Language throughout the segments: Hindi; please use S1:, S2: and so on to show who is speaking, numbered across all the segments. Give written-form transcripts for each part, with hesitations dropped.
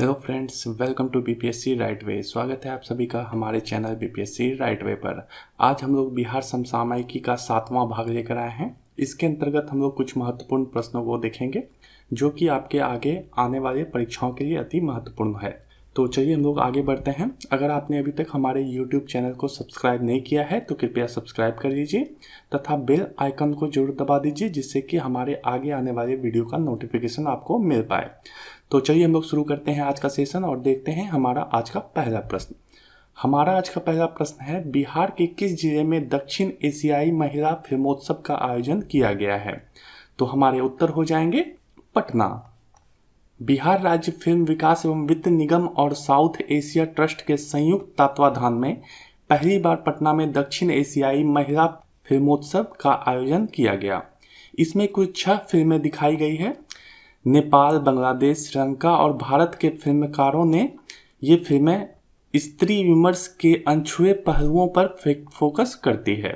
S1: Hello friends, welcome to BPSC right way. स्वागत है आप सभी का हमारे चैनल बीपीएससी राइट वे पर। आज हम लोग बिहार समसामयिकी का 7वां भाग लेकर आए हैं। इसके अंतर्गत हम लोग कुछ महत्वपूर्ण प्रश्नों को देखेंगे जो कि आपके आगे आने वाले परीक्षाओं के लिए अति महत्वपूर्ण है। तो चलिए हम लोग आगे बढ़ते हैं। अगर आपने अभी तक हमारे यूट्यूब चैनल को सब्सक्राइब नहीं किया है तो कृपया सब्सक्राइब कर लीजिए तथा बेल आइकन को जरूर दबा दीजिए, जिससे कि हमारे आगे आने वाले वीडियो का नोटिफिकेशन आपको मिल पाए। तो चलिए हम लोग शुरू करते हैं आज का सेशन और देखते हैं हमारा आज का पहला प्रश्न। हमारा आज का पहला प्रश्न है, बिहार के किस जिले में दक्षिण एशियाई महिला फिल्मोत्सव का आयोजन किया गया है? तो हमारे उत्तर हो जाएंगे पटना। बिहार राज्य फिल्म विकास एवं वित्त निगम और साउथ एशिया ट्रस्ट के संयुक्त तत्वाधान में पहली बार पटना में दक्षिण एशियाई महिला फिल्मोत्सव का आयोजन किया गया। इसमें कुल 6 फिल्में दिखाई गई है। नेपाल, बांग्लादेश, श्रीलंका और भारत के फिल्मकारों ने ये फिल्में स्त्री विमर्श के अनछुए पहलुओं पर फोकस करती है।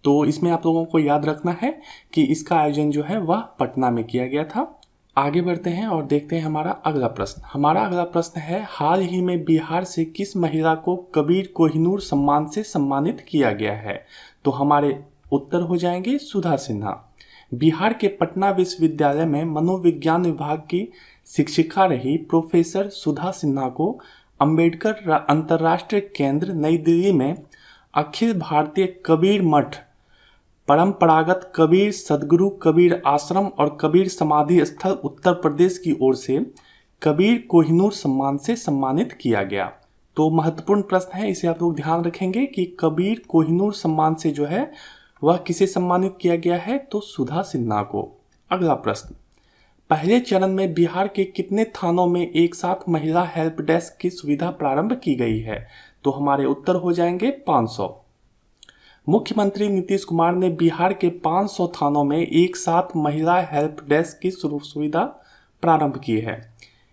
S1: तो इसमें आप लोगों को याद रखना है कि इसका आयोजन जो है वह पटना में किया गया था। आगे बढ़ते हैं और देखते हैं हमारा अगला प्रश्न। हमारा अगला प्रश्न है, हाल ही में बिहार से किस महिला को कबीर कोहिनूर सम्मान से सम्मानित किया गया है? तो हमारे उत्तर हो जाएंगे सुधा सिन्हा। बिहार के पटना विश्वविद्यालय में मनोविज्ञान विभाग की शिक्षिका रही प्रोफेसर सुधा सिन्हा को अंबेडकर अंतर्राष्ट्रीय केंद्र नई दिल्ली में अखिल भारतीय कबीर मठ, परंपरागत कबीर सदगुरु कबीर आश्रम और कबीर समाधि स्थल उत्तर प्रदेश की ओर से कबीर कोहिनूर सम्मान से सम्मानित किया गया। तो महत्वपूर्ण प्रश्न है, इसे आप लोग ध्यान रखेंगे कि कबीर कोहिनूर सम्मान से जो है वह किसे सम्मानित किया गया है? तो सुधा सिन्हा को। अगला प्रश्न, पहले चरण में बिहार के कितने थानों में एक साथ महिला हेल्प डेस्क की सुविधा प्रारंभ की गई है? तो हमारे उत्तर हो जाएंगे 500। मुख्यमंत्री नीतीश कुमार ने बिहार के 500 थानों में एक साथ महिला हेल्प डेस्क की सुविधा प्रारंभ की है।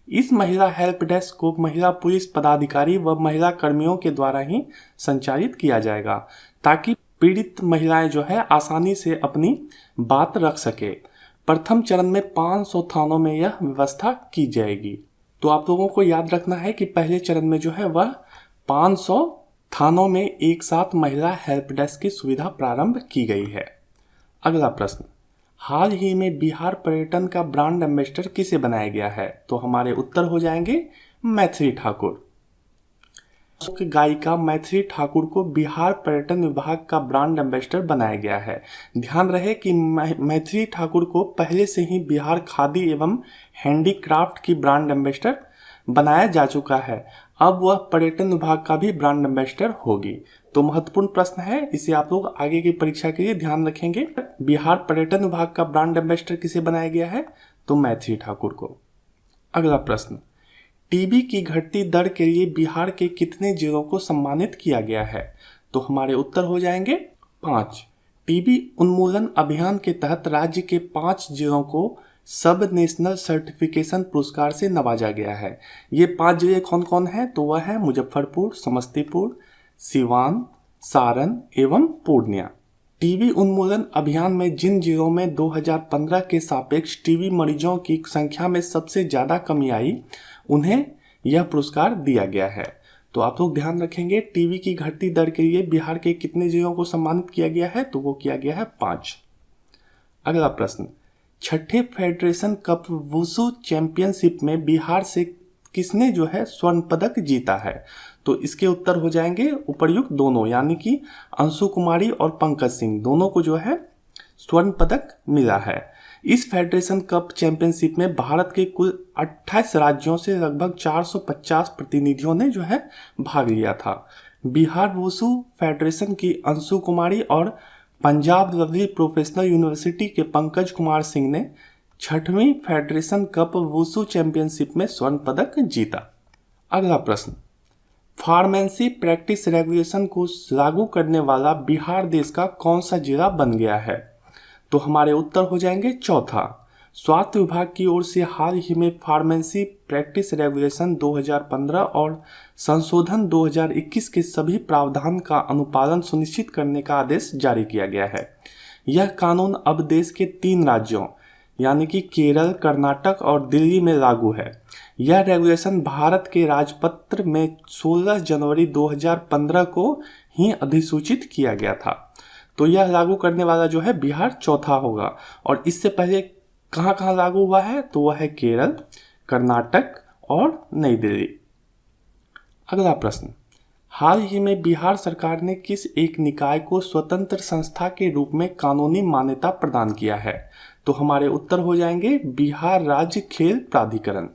S1: इस महिला हेल्प डेस्क को महिला पुलिस पदाधिकारी व महिला कर्मियों के द्वारा ही संचालित किया जाएगा, ताकि पीड़ित महिलाएं जो है आसानी से अपनी बात रख सके। प्रथम चरण में 500 थानों में यह व्यवस्था की जाएगी। तो आप लोगों को याद रखना है कि पहले चरण में जो है वह 500 थानों में एक साथ महिला हेल्प डेस्क की सुविधा प्रारंभ की गई है। अगला प्रश्न, हाल ही में बिहार पर्यटन का ब्रांड एम्बेसडर किसे बनाया गया है? तो हमारे उत्तर हो जाएंगे मैथिली ठाकुर। गायिका मैथिली ठाकुर को बिहार पर्यटन विभाग का ब्रांड एम्बेसडर बनाया गया है। ध्यान रहे कि मैथिली ठाकुर को पहले से ही बिहार खादी एवं हैंडीक्राफ्ट की ब्रांड एम्बेसडर बनाया जा चुका है। अब वह पर्यटन विभाग का भी ब्रांड एम्बेसडर होगी। तो महत्वपूर्ण प्रश्न है, इसे आप लोग आगे की परीक्षा के लिए ध्यान रखेंगे। बिहार पर्यटन विभाग का ब्रांड एम्बेसडर किसे बनाया गया है? तो मैथिली ठाकुर को। अगला प्रश्न, टीबी की घटती दर के लिए बिहार के कितने जिलों को सम्मानित किया गया है? तो हमारे उत्तर हो जाएंगे 5। टीबी उन्मूलन अभियान के तहत राज्य के 5 जिलों को सब नेशनल सर्टिफिकेशन पुरस्कार से नवाजा गया है। ये 5 जिले कौन कौन हैं? तो वह है मुजफ्फरपुर, समस्तीपुर, सिवान, सारण एवं पूर्णिया। टीबी उन्मूलन अभियान में जिन जिलों में 2015 के सापेक्ष टीबी मरीजों की संख्या में सबसे ज्यादा कमी आई, उन्हें यह पुरस्कार दिया गया है। तो आप लोग ध्यान रखेंगे, टीबी की घटती दर के लिए बिहार के कितने जिलों को सम्मानित किया गया है? तो वो किया गया है 5। अगला प्रश्न, छठे फेडरेशन कप वुशु चैंपियनशिप में बिहार से किसने जो है स्वर्ण पदक जीता है? तो इसके उत्तर हो जाएंगे उपर्युक्त दोनों, यानी कि अंशु कुमारी और पंकज सिंह, दोनों को जो है स्वर्ण पदक मिला है। इस फेडरेशन कप चैंपियनशिप में भारत के कुल 28 राज्यों से लगभग 450 प्रतिनिधियों ने जो है भाग लिया था। बिहार वुशु फेडरेशन की अंशु कुमारी और पंजाब लवली प्रोफेशनल यूनिवर्सिटी के पंकज कुमार सिंह ने 6वीं फेडरेशन कप वुशु चैंपियनशिप में स्वर्ण पदक जीता। अगला प्रश्न, फार्मेसी प्रैक्टिस रेगुलेशन को लागू करने वाला बिहार देश का कौन सा जिला बन गया है? तो हमारे उत्तर हो जाएंगे चौथा। स्वास्थ्य विभाग की ओर से हाल ही में फार्मेसी प्रैक्टिस रेगुलेशन 2015 और संशोधन 2021 के सभी प्रावधान का अनुपालन सुनिश्चित करने का आदेश जारी किया गया है। यह कानून अब देश के 3 राज्यों यानी कि केरल, कर्नाटक और दिल्ली में लागू है। यह रेगुलेशन भारत के राजपत्र में 16 जनवरी 2015 को ही अधिसूचित किया गया था। तो यह लागू करने वाला जो है बिहार चौथा होगा। और इससे पहले कहाँ कहाँ लागू हुआ है, तो वह है केरल, कर्नाटक और नई दिल्ली। अगला प्रश्न, हाल ही में बिहार सरकार ने किस एक निकाय को स्वतंत्र संस्था के रूप में कानूनी मान्यता प्रदान किया है? तो हमारे उत्तर हो जाएंगे बिहार राज्य खेल प्राधिकरण।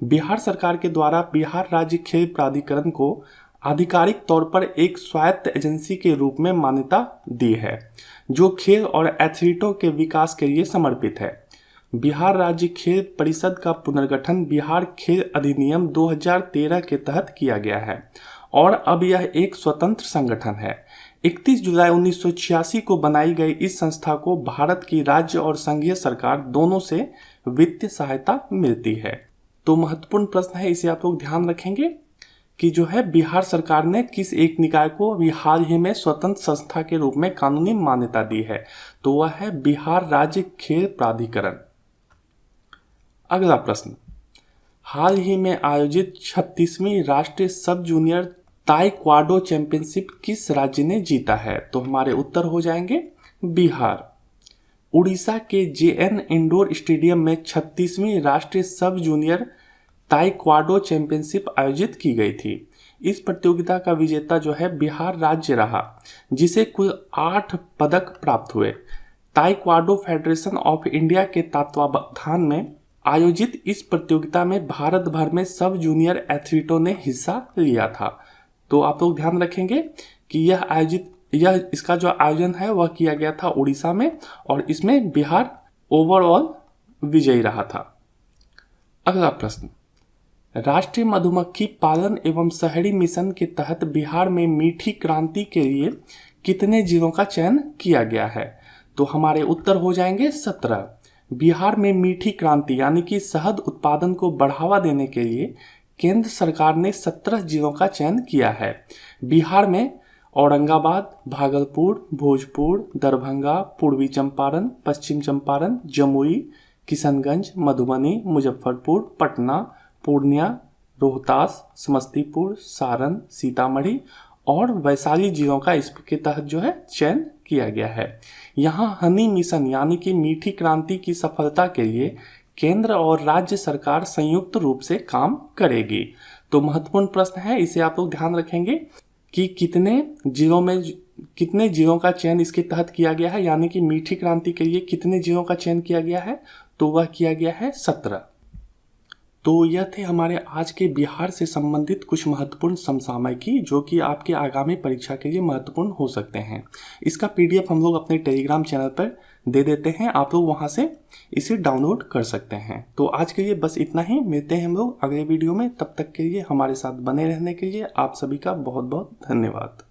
S1: बिहार सरकार के द्वारा बिहार राज्य खेल प्राधिकरण को आधिकारिक तौर पर एक स्वायत्त एजेंसी के रूप में मान्यता दी है, जो खेल और एथलीटों के विकास के लिए समर्पित है। बिहार राज्य खेल परिषद का पुनर्गठन बिहार खेल अधिनियम 2013 के तहत किया गया है और अब यह एक स्वतंत्र संगठन है। 31 जुलाई 1986 को बनाई गई इस संस्था को भारत की राज्य और संघीय सरकार दोनों से वित्तीय सहायता मिलती है। तो महत्वपूर्ण प्रश्न है, इसे आप लोग ध्यान रखेंगे कि जो है बिहार सरकार ने किस एक निकाय को अभी हाल ही में स्वतंत्र संस्था के रूप में कानूनी मान्यता दी है, तो वह है बिहार राज्य खेल प्राधिकरण। अगला प्रश्न, हाल ही में आयोजित 36वीं राष्ट्रीय सब जूनियर ताइक्वांडो चैंपियनशिप किस राज्य ने जीता है? तो हमारे उत्तर हो जाएंगे बिहार। उड़ीसा के जेएन इंडोर स्टेडियम में 36वीं राष्ट्रीय सब जूनियर ताइक्वांडो चैंपियनशिप आयोजित की गई थी। इस प्रतियोगिता का विजेता जो है बिहार राज्य रहा, जिसे कुल 8 पदक प्राप्त हुए। ताइक्वांडो फेडरेशन ऑफ इंडिया के तत्वावधान में आयोजित इस प्रतियोगिता में भारत भर में सब जूनियर एथलीटों ने हिस्सा लिया था। तो आप लोग ध्यान रखेंगे कि इसका जो आयोजन है वह किया गया था उड़ीसा में और इसमें बिहार ओवरऑल विजयी रहा था। अगला प्रश्न, राष्ट्रीय मधुमक्खी पालन एवं शहरी मिशन के तहत बिहार में मीठी क्रांति के लिए कितने जिलों का चयन किया गया है? तो हमारे उत्तर हो जाएंगे 17। बिहार में मीठी क्रांति यानी कि शहद उत्पादन को बढ़ावा देने के लिए केंद्र सरकार ने 17 जिलों का चयन किया है। बिहार में औरंगाबाद, भागलपुर, भोजपुर, दरभंगा, पूर्वी चंपारण, पश्चिम चंपारण, जमुई, किशनगंज, मधुबनी, मुजफ्फरपुर, पटना, पूर्णिया, रोहतास, समस्तीपुर, सारण, सीतामढ़ी और वैशाली जिलों का इसके तहत जो है चयन किया गया है। यहाँ हनी मिशन यानी कि मीठी क्रांति की सफलता के लिए केंद्र और राज्य सरकार संयुक्त रूप से काम करेगी। तो महत्वपूर्ण प्रश्न है, इसे आप लोग ध्यान रखेंगे कि कितने जिलों का चयन इसके तहत किया गया है, यानी कि मीठी क्रांति के लिए कितने जिलों का चयन किया गया है, तो वह किया गया है 17। तो यह थे हमारे आज के बिहार से संबंधित कुछ महत्वपूर्ण समसामयिकी जो कि आपके आगामी परीक्षा के लिए महत्वपूर्ण हो सकते हैं। इसका पीडीएफ हम लोग अपने टेलीग्राम चैनल पर दे देते हैं, आप लोग वहां से इसे डाउनलोड कर सकते हैं। तो आज के लिए बस इतना ही, मिलते हैं हम लोग अगले वीडियो में। तब तक के लिए हमारे साथ बने रहने के लिए आप सभी का बहुत बहुत धन्यवाद।